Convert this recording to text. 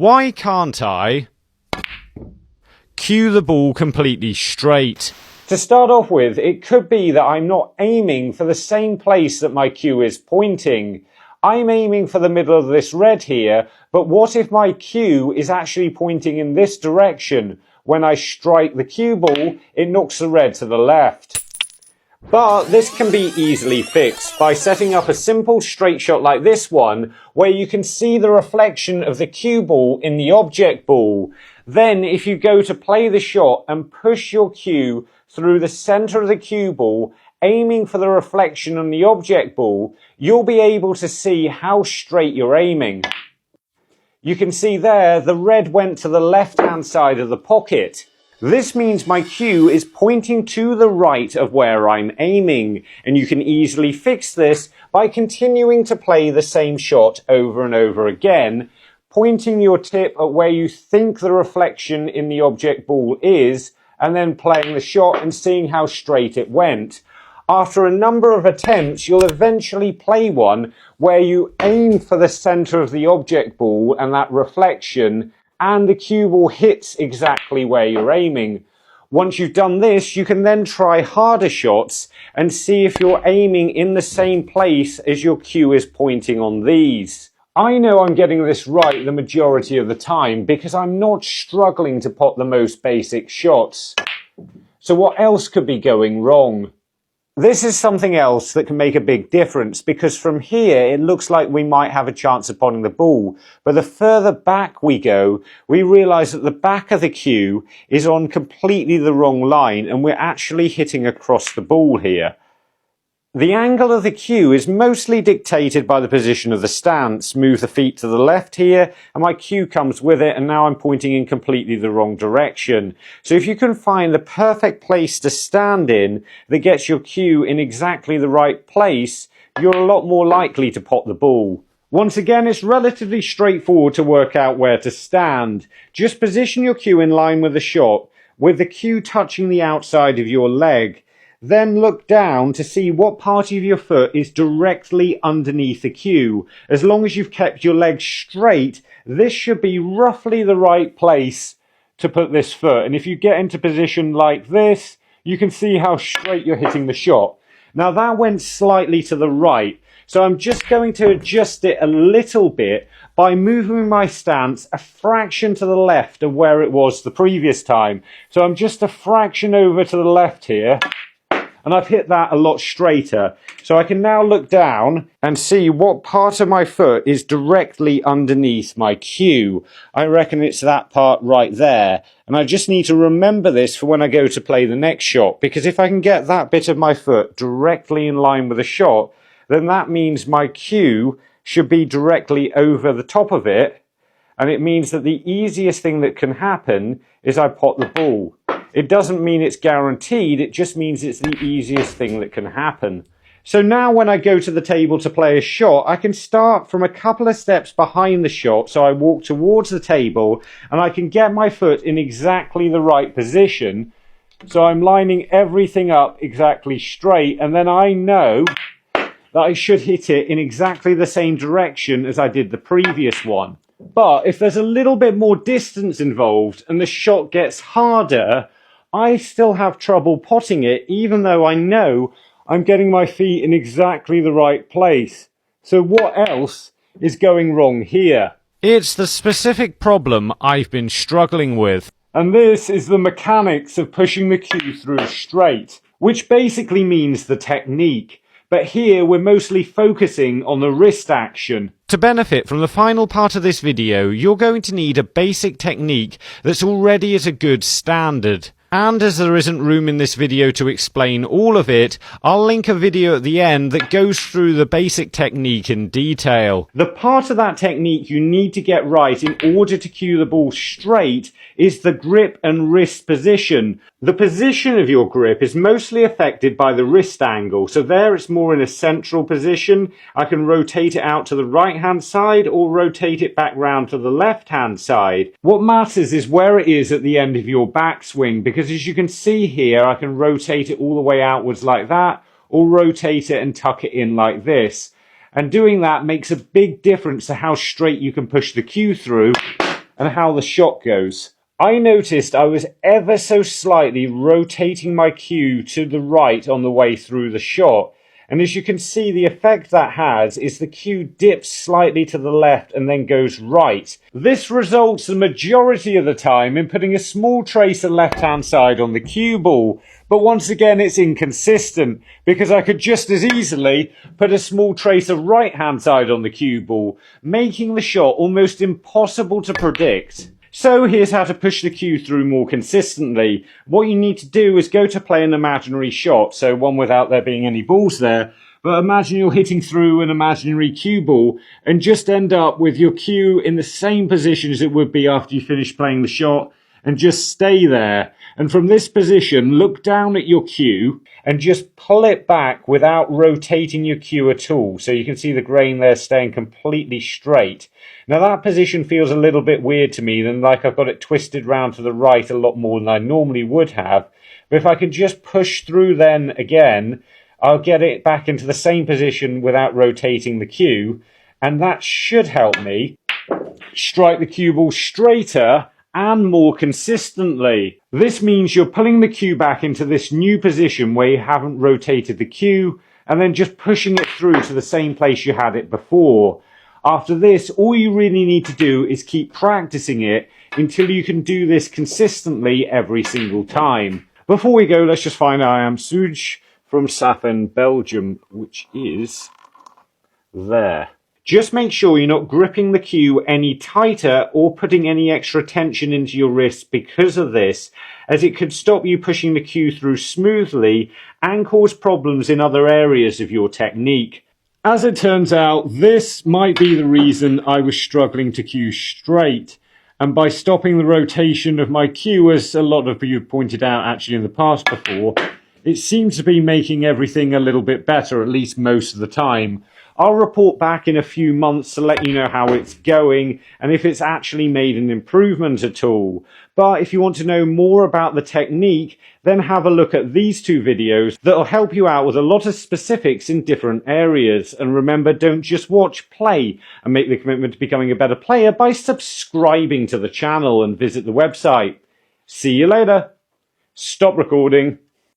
Why can't I cue the ball completely straight? To start off with, it could be that I'm not aiming for the same place that my cue is pointing. I'm aiming for the middle of this red here, but what if my cue is actually pointing in this direction? When I strike the cue ball, it knocks the red to the left. But this can be easily fixed by setting up a simple straight shot like this one, where you can see the reflection of the cue ball in the object ball. Then if you go to play the shot and push your cue through the center of the cue ball, aiming for the reflection on the object ball, you'll be able to see how straight you're aiming. You can see there the red went to the left-hand side of the pocket. This means my cue is pointing to the right of where I'm aiming, and you can easily fix this by continuing to play the same shot over and over again, pointing your tip at where you think the reflection in the object ball is, and then playing the shot and seeing how straight it went. After a number of attempts, you'll eventually play one where you aim for the center of the object ball and that reflection, and the cue ball hits exactly where you're aiming. Once you've done this, you can then try harder shots and see if you're aiming in the same place as your cue is pointing on these. I know I'm getting this right the majority of the time because I'm not struggling to pot the most basic shots. So what else could be going wrong? This is something else that can make a big difference, because from here it looks like we might have a chance of potting the ball, but the further back we go, we realise that the back of the cue is on completely the wrong line and we're actually hitting across the ball here. The angle of the cue is mostly dictated by the position of the stance. Move the feet to the left here, and my cue comes with it, and now I'm pointing in completely the wrong direction. So if you can find the perfect place to stand in that gets your cue in exactly the right place, you're a lot more likely to pot the ball. Once again, it's relatively straightforward to work out where to stand. Just position your cue in line with the shot, with the cue touching the outside of your leg. Then look down to see what part of your foot is directly underneath the cue. As long as you've kept your leg straight, this should be roughly the right place to put this foot. And if you get into position like this, you can see how straight you're hitting the shot. Now that went slightly to the right, so I'm just going to adjust it a little bit by moving my stance a fraction to the left of where it was the previous time. So I'm just a fraction over to the left here, and I've hit that a lot straighter. So I can now look down and see what part of my foot is directly underneath my cue. I reckon it's that part right there. And I just need to remember this for when I go to play the next shot, because if I can get that bit of my foot directly in line with the shot, then that means my cue should be directly over the top of it. And it means that the easiest thing that can happen is I pot the ball. It doesn't mean it's guaranteed, it just means it's the easiest thing that can happen. So now when I go to the table to play a shot, I can start from a couple of steps behind the shot, so I walk towards the table and I can get my foot in exactly the right position. So I'm lining everything up exactly straight, and then I know that I should hit it in exactly the same direction as I did the previous one. But if there's a little bit more distance involved and the shot gets harder, I still have trouble potting it, even though I know I'm getting my feet in exactly the right place. So what else is going wrong here? It's the specific problem I've been struggling with. And this is the mechanics of pushing the cue through straight, which basically means the technique. But here we're mostly focusing on the wrist action. To benefit from the final part of this video, you're going to need a basic technique that's already at a good standard. And as there isn't room in this video to explain all of it, I'll link a video at the end that goes through the basic technique in detail. The part of that technique you need to get right in order to cue the ball straight is the grip and wrist position. The position of your grip is mostly affected by the wrist angle, so there it's more in a central position. I can rotate it out to the right hand side or rotate it back round to the left hand side. What matters is where it is at the end of your backswing, because as you can see here, I can rotate it all the way outwards like that, or rotate it and tuck it in like this. And doing that makes a big difference to how straight you can push the cue through, and how the shot goes. I noticed I was ever so slightly rotating my cue to the right on the way through the shot. And as you can see, the effect that has is the cue dips slightly to the left and then goes right. This results the majority of the time in putting a small tracer left-hand side on the cue ball. But once again, it's inconsistent because I could just as easily put a small tracer right-hand side on the cue ball, making the shot almost impossible to predict. So here's how to push the cue through more consistently. What you need to do is go to play an imaginary shot, so one without there being any balls there, but imagine you're hitting through an imaginary cue ball and just end up with your cue in the same position as it would be after you finish playing the shot, and just stay there. And from this position, look down at your cue and just pull it back without rotating your cue at all. So you can see the grain there staying completely straight. Now that position feels a little bit weird to me, than like I've got it twisted round to the right a lot more than I normally would have. But if I can just push through then again, I'll get it back into the same position without rotating the cue. And that should help me strike the cue ball straighter and more consistently. This means you're pulling the cue back into this new position where you haven't rotated the cue, and then just pushing it through to the same place you had it before. After this, all you really need to do is keep practicing it until you can do this consistently every single time. Before we go, let's just find I am Suj from Safen, Belgium, which is there. Just make sure you're not gripping the cue any tighter or putting any extra tension into your wrist because of this, as it could stop you pushing the cue through smoothly and cause problems in other areas of your technique. As it turns out, this might be the reason I was struggling to cue straight. And by stopping the rotation of my cue, as a lot of you have pointed out actually in the past before, it seems to be making everything a little bit better, at least most of the time. I'll report back in a few months to let you know how it's going and if it's actually made an improvement at all. But if you want to know more about the technique, then have a look at these two videos that'll help you out with a lot of specifics in different areas. And remember, don't just watch, play, and make the commitment to becoming a better player by subscribing to the channel and visit the website. See you later. Stop recording.